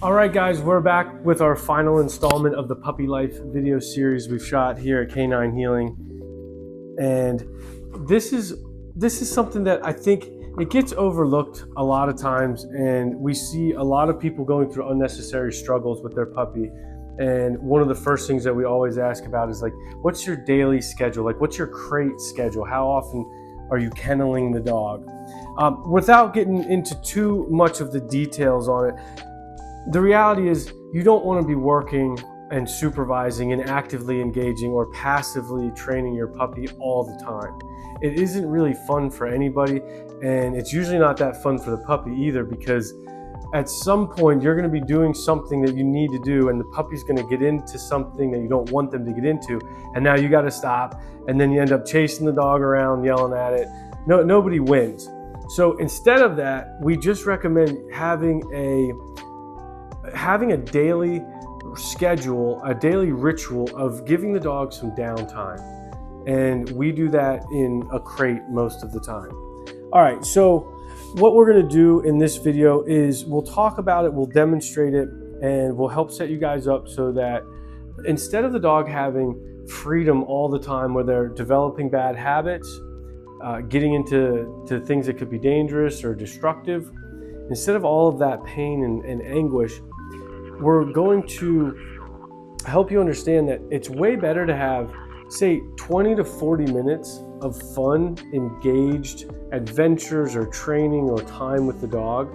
All right, guys, we're back with our final installment of the Puppy Life video series we've shot here at Canine Healing. And this is something that I think it gets overlooked a lot of times, and we see a lot of people going through unnecessary struggles with their puppy. And one of the first things that we always ask about is like, what's your daily schedule? Like, what's your crate schedule? How often are you kenneling the dog? Without getting into too much of the details on it, the reality is you don't want to be working and supervising and actively engaging or passively training your puppy all the time. It isn't really fun for anybody, and it's usually not that fun for the puppy either, because at some point you're going to be doing something that you need to do, and the puppy's going to get into something that you don't want them to get into, and now you got to stop, and then you end up chasing the dog around, yelling at it. Nobody wins. So instead of that, we just recommend having a daily schedule, a daily ritual of giving the dog some downtime. And we do that in a crate most of the time. All right, so what we're gonna do in this video is we'll talk about it, we'll demonstrate it, and we'll help set you guys up so that instead of the dog having freedom all the time where they're developing bad habits, getting into things that could be dangerous or destructive, instead of all of that pain and anguish, we're going to help you understand that it's way better to have, say, 20 to 40 minutes of fun, engaged adventures or training or time with the dog,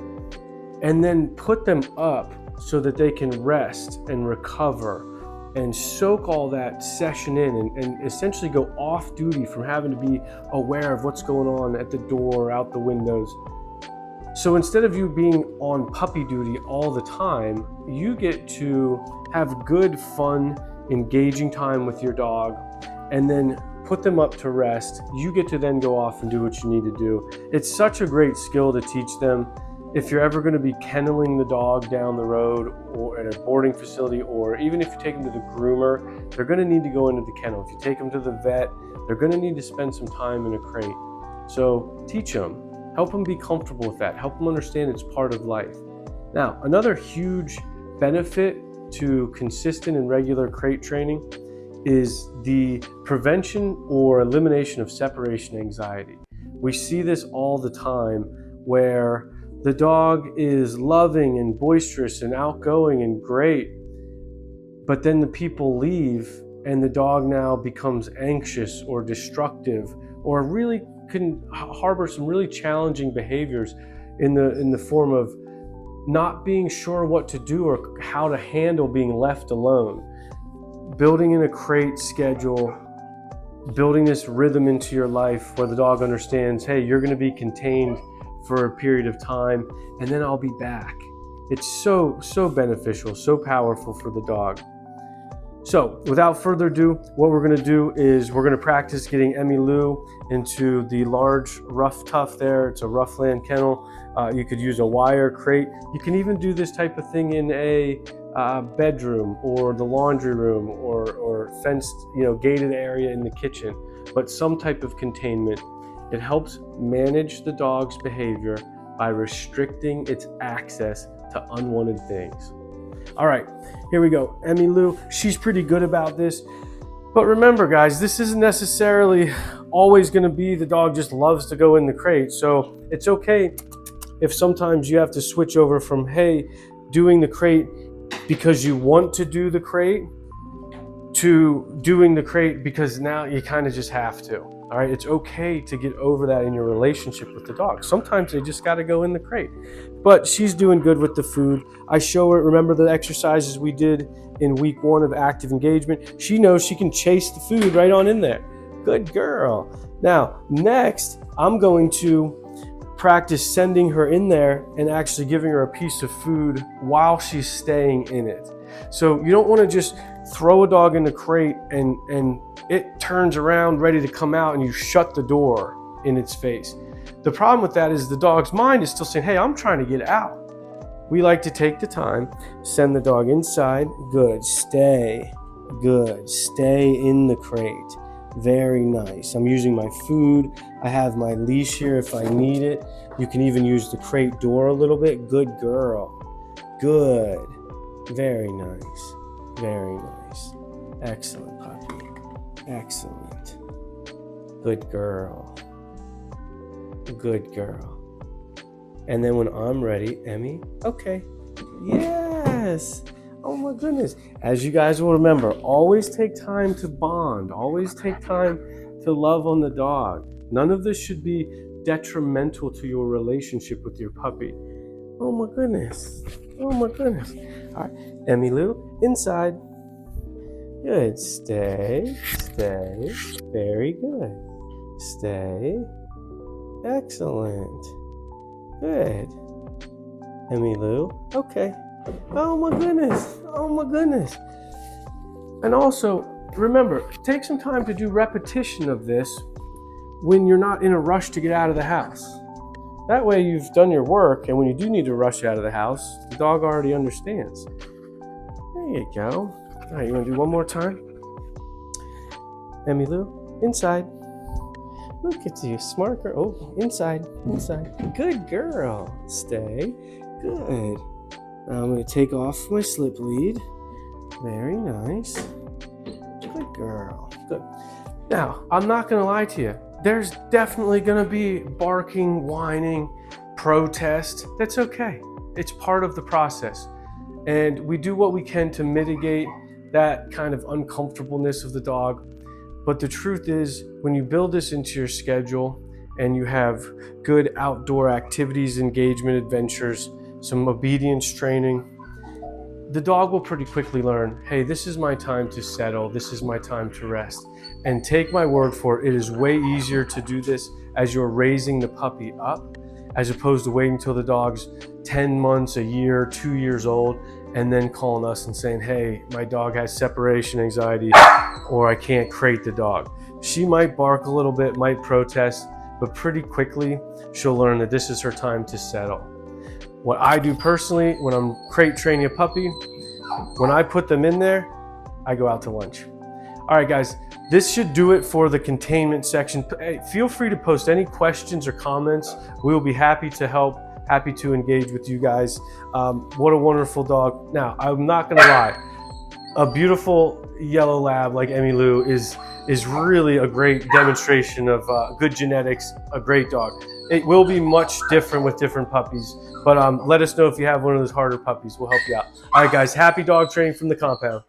and then put them up so that they can rest and recover and soak all that session in and essentially go off duty from having to be aware of what's going on at the door, out the windows. So instead of you being on puppy duty all the time, you get to have good, fun, engaging time with your dog and then put them up to rest. You get to then go off and do what you need to do. It's such a great skill to teach them. If you're ever going to be kenneling the dog down the road or at a boarding facility, or even if you take them to the groomer, they're going to need to go into the kennel. If you take them to the vet, they're going to need to spend some time in a crate. So teach them. Help them be comfortable with that. Help them understand it's part of life. Now, another huge benefit to consistent and regular crate training is the prevention or elimination of separation anxiety. We see this all the time where the dog is loving and boisterous and outgoing and great, but then the people leave and the dog now becomes anxious or destructive or really can harbor some really challenging behaviors in the form of not being sure what to do or how to handle being left alone. Building in a crate schedule, building this rhythm into your life where the dog understands, hey, you're going to be contained for a period of time and then I'll be back. It's so beneficial, so powerful for the dog. So without further ado, what we're going to do is we're going to practice getting Emmy Lou into the large rough tough there. It's a Roughland kennel. You could use a wire crate. You can even do this type of thing in a bedroom or the laundry room or fenced, gated area in the kitchen, but some type of containment. It helps manage the dog's behavior by restricting its access to unwanted things. All right, here we go. Emmy Lou, she's pretty good about this. But remember, guys, this isn't necessarily always going to be the dog just loves to go in the crate. So it's okay if sometimes you have to switch over from, hey, doing the crate because you want to do the crate to doing the crate because now you kind of just have to. All right, it's okay to get over that in your relationship with the dog. Sometimes they just got to go in the crate. But she's doing good with the food. I show her, remember the exercises we did in week 1 of active engagement? She knows she can chase the food right on in there. Good girl. Now, next, I'm going to practice sending her in there and actually giving her a piece of food while she's staying in it. So you don't want to just throw a dog in the crate and it turns around ready to come out and you shut the door in its face. The problem with that is the dog's mind is still saying, hey, I'm trying to get out. We like to take the time, send the dog inside. Good, stay. Good, stay in the crate. Very nice. I'm using my food. I have my leash here if I need it. You can even use the crate door a little bit. Good girl. Good. Very nice. Very nice. Excellent, puppy. Excellent. Good girl. Good girl. And then when I'm ready, Emmy, okay. Yes. Oh my goodness. As you guys will remember, always take time to bond. Always take time to love on the dog. None of this should be detrimental to your relationship with your puppy. Oh my goodness. Oh my goodness. All right, Emmy Lou, inside. Good. Stay. Stay. Very good. Stay. Excellent. Good. Emmy Lou. Okay. Oh my goodness. Oh my goodness. And also, remember, take some time to do repetition of this when you're not in a rush to get out of the house. That way you've done your work, and when you do need to rush out of the house, the dog already understands. There you go. All right, you want to do one more time? Emmy Lou, inside. Look at you, smart girl. Oh, inside, inside. Good girl. Stay. Good. Now I'm going to take off my slip lead. Very nice. Good girl. Good. Now, I'm not going to lie to you. There's definitely going to be barking, whining, protest. That's okay. It's part of the process. And we do what we can to mitigate that kind of uncomfortableness of the dog. But the truth is, when you build this into your schedule and you have good outdoor activities, engagement, adventures, some obedience training, the dog will pretty quickly learn, hey, this is my time to settle. This is my time to rest. And take my word for it, it is way easier to do this as you're raising the puppy up, as opposed to waiting until the dog's 10 months, a year, 2 years old, and then calling us and saying, hey, my dog has separation anxiety, or I can't crate the dog. She might bark a little bit, might protest, but pretty quickly she'll learn that this is her time to settle. What I do personally when I'm crate training a puppy, when I put them in there, I go out to lunch. All right, guys, this should do it for the containment section. Hey, feel free to post any questions or comments. We will be happy to help, happy to engage with you guys. What a wonderful dog. Now, I'm not gonna lie, a beautiful yellow lab like Emmy Lou is really a great demonstration of good genetics, a great dog. It will be much different with different puppies, but let us know if you have one of those harder puppies. We'll help you out. All right, guys, happy dog training from the compound.